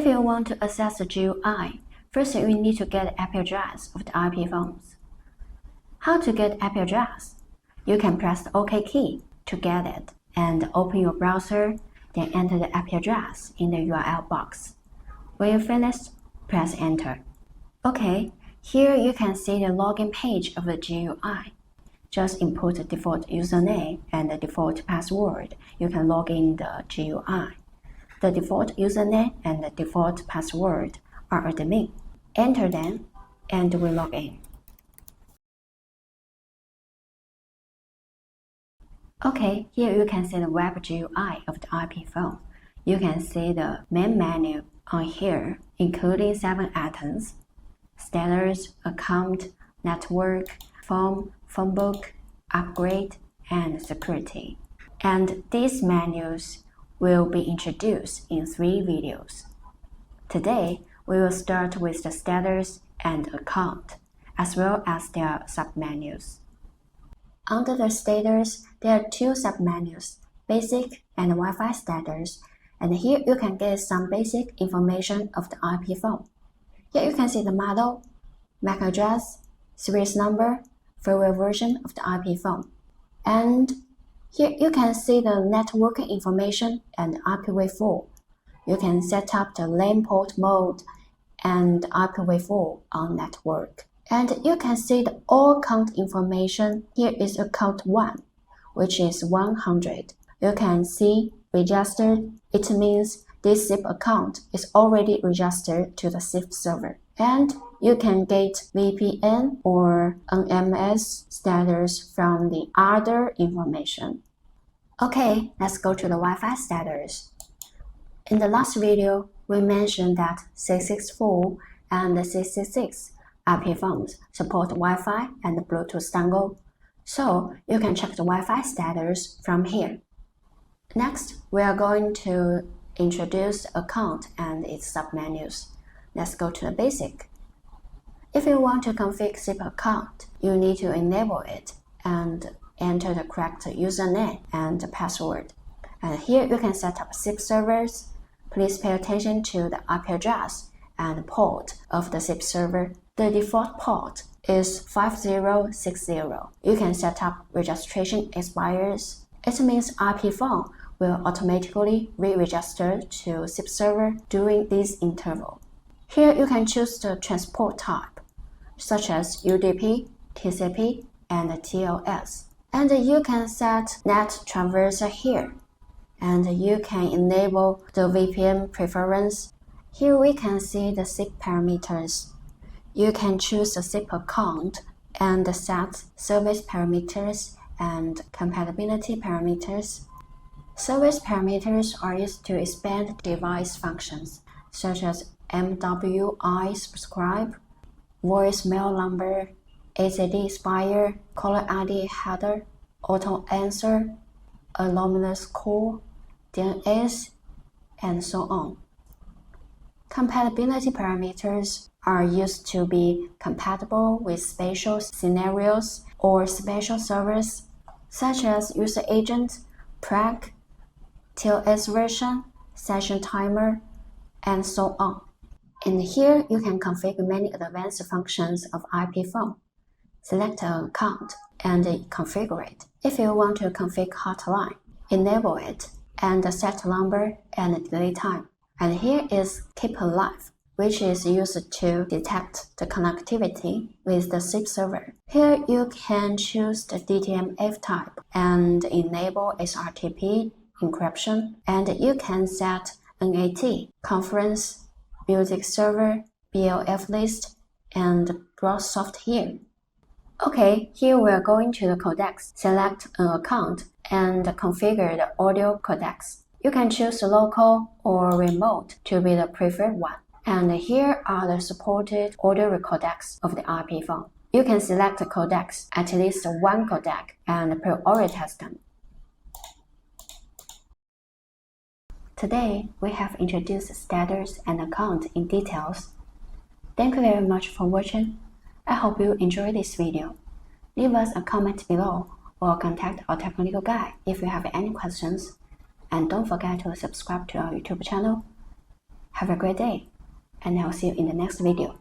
you want to access the GUI, first you need to get the IP address of the IP phones. How to get IP address? You can press the OK key to get it and open your browser, then enter the IP address in the URL box. When you finish, press Enter. OK, here you can see the login page of the GUI. Just input the default username and the default password. You can log in the GUI. The default username and the default password are admin. Enter them and we log in. Okay, here you can see the web GUI of the IP phone. You can see the main menu on here, including 7 items: status, account, network, phone, phone book, upgrade, and security. And these menus will be introduced in 3 videos. Today, we will start with the status and account, as well as their submenus. Under the status, there are 2 submenus, basic and Wi-Fi status, and here you can get some basic information of the IP phone. Here you can see the model, MAC address, series number, firmware version of the IP phone. And here you can see the networking information and IPv4. You can set up the LAN port mode and IPv4 on network. And you can see the all count information. Here is account 1, which is 100. You can see registered. It means this SIP account is already registered to the SIP server. And you can get VPN or NMS status from the other information. Okay, let's go to the Wi-Fi status. In the last video, we mentioned that 664 and 666 IP phones support Wi-Fi and Bluetooth dongle, so you can check the Wi-Fi status from here. Next, we are going to introduce the account and its submenus. Let's go to the basic. If you want to configure SIP account, you need to enable it and enter the correct username and password. And here you can set up SIP servers. Please pay attention to the IP address and port of the SIP server. The default port is 5060. You can set up registration expires. It means IP phone will automatically re-register to SIP server during this interval. Here you can choose the transport type, such as UDP, TCP, and TLS. And you can set net traverser here. And you can enable the VPN preference. Here we can see the SIP parameters. You can choose the SIP account and set service parameters and compatibility parameters. Service parameters are used to expand device functions, such as MWI subscribe, voicemail number, ACD expire, caller ID header, auto answer, anonymous call, DNS, and so on. Compatibility parameters are used to be compatible with special scenarios or special servers, such as user agent, PRAC, TLS version, session timer, and so on. And here you can configure many advanced functions of IP phone. Select an account and configure it. If you want to configure hotline, enable it and set number and delay time. And here is Keep Alive, which is used to detect the connectivity with the SIP server. Here you can choose the DTMF type and enable SRTP encryption, and you can set NAT, conference, music server, BLF list, and Broadsoft here. Okay, here we are going to the codecs. Select an account and configure the audio codecs. You can choose local or remote to be the preferred one. And here are the supported audio codecs of the IP phone. You can select the codecs, at least one codec, and prioritize them. Today, we have introduced status and account in details. Thank you very much for watching. I hope you enjoyed this video. Leave us a comment below or contact our technical guy if you have any questions. And don't forget to subscribe to our YouTube channel. Have a great day, and I'll see you in the next video.